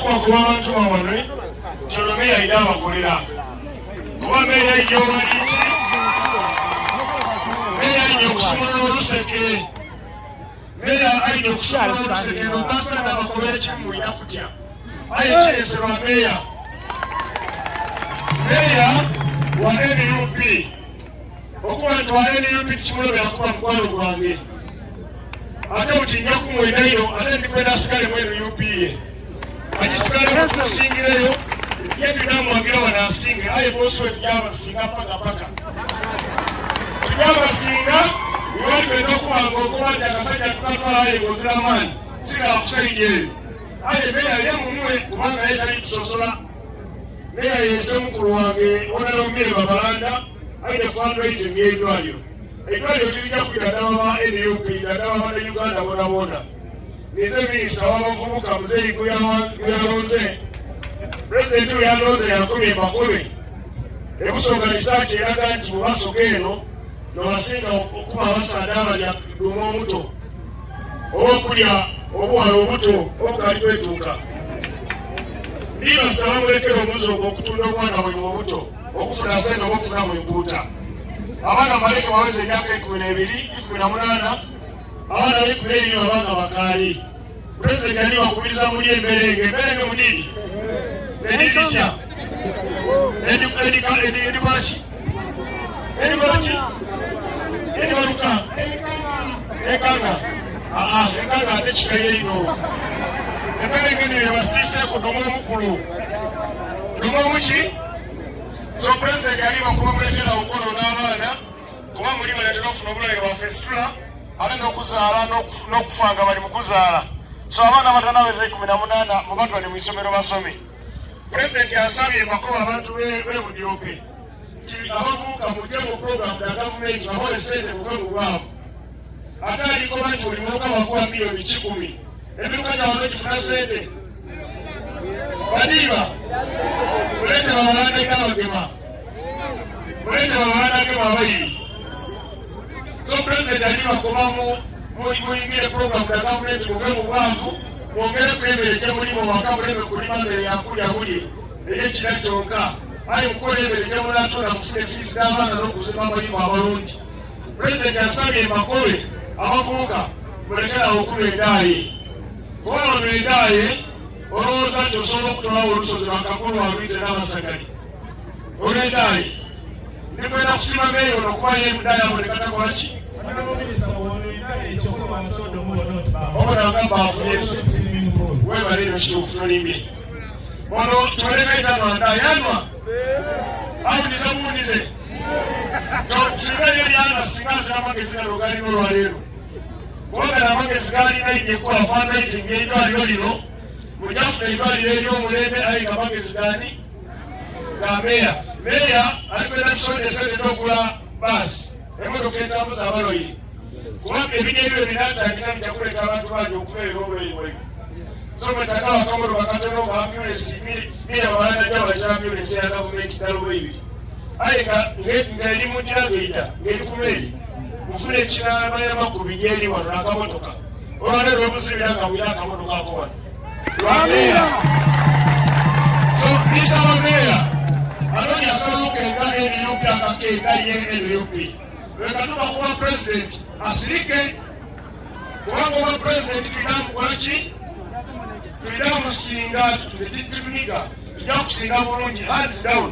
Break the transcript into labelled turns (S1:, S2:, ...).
S1: kuba kuba abantu bawanwe kyono meya ayina abakolera kuba meya ayina obaliki meya ayina okusumulula oluseke meya ayina okusumulula oluseke notasaana abakolera kimu mulina kutya aye kireeserwa meya wa NUP okuba nti wa NUP tikimulobera kuba mukwano gwange ate mukinja kumwenayo ate ndikwenda asigale mu NUP ye agisigale kusingireyo yebinamwagira wanasinge aye bosi we tujabasinga paka tujabasinga iwali kwenda okubanga okuba nti akasajja tukatwalayo ngoziramaani sigala kusaijeeyo aye meya ye mumwe kubanga ye tali tusosola meya yense mukulu wange onalomere babalanda aine fundraising y'eddwaliro eddwaliro tirijja kugira ddala ba NUP ddala ba Uganda bonabona nize minisita w'abavubuka muzeeyi guyalonze pulezidenti we yalonze yakubye embakube ebusonga risaaki eraga nti mu maaso g'eno nobasinga okuba abasanda abalya duma omuto oba okulya obuwala obuto obukali kwetuuka ndibasaba mulekera omuzi ogwo okutunda omwana bwe mu buto okufuna sente oba okufuna mu empuuta abaana maleke baweze emyaka 12 18 abaana b'12 babanga bakaali pulezidenti ali bakubiriza muli emberenge munini edikya edikwaki edibaluka ekanga ekanga ate kikaye ino emberenge niyo basiiseeku duma omukulu duma omuki so pulezidenti ali bakuba mulekera okono n'abaana kuba muli baletera okufuna obulwaire bwa festula ate n'okuzaala n'okufanga bali mu kuzaala so abaana batanaweza 18 mubatwale mu isomero basome pulezidenti asabye makuba abantu b'ebudyope abavubuka mujje mu puroguramu ya gavumenti babole sente muve mu bwavu ate aliko banti buli muka bakuwa miliyoni 10 ebiruka gyawano gifuna sente badiba mulete babalanda ng'abagema mulete babalanda ng'ema abayiri so pulezidenti ali bakuba muyingire puroguramu ya gavumenti muve mu bwavu mwongere kwebereke mulimu waka muleme kulima mbere yakulya buli ey'ekira kyonka aye mukola ebereke mulatona mufune fiisi n'abaana n'okuzima abayimu abalungi pulezidenti asabye emakobe abavubuka mulekerawo okuba endaaye kuba ono endaaye olowooza nti osobola okutolawo olusozi bakakulu waluize n'abasagali olwendaaye ndikwenda kusima meeyo ono okubayo emudaaye abonekatakolaki obonanga baafuyeesi webale eno kituufu tolimbye ono kyolemeetano ndayanwa abunize buunize singa yeryana singa azira amagezi gano galina olwaleero kubagana amagezi galina inyekola fundraising y'eddwaliro lino mujafuna eddwaliro ery'omulembe aye nga amagezi gani ga meya alikwenda kisondesere n'ogula baasi emotoka entambuza abalwaire kubanga ebinyebyo binatandika bijja kuleeta abantu bangi okubeera obulwaire bwaibu so mwetagawo akamotoka katono nga ambulensi mira babalanda gyo baletera ambulensi ya gavumenti ddala oba ibiri aye ng'eri mu ngira ng'eyita ng'eri ku meeri mufuna ekinabayamba ku binyeri wano n'akamotoka olwaleero obuzibira nga bwira akamotoka ako wano lwa meya so nisaba meya anoni akaluka enga NUP akakenga ye NUP lwekatuba kuba pulezidenti asirike kubanga oba pulezidenti tulina mukolaki tulina musinga tutuniga tujja kusinga bulungi hands down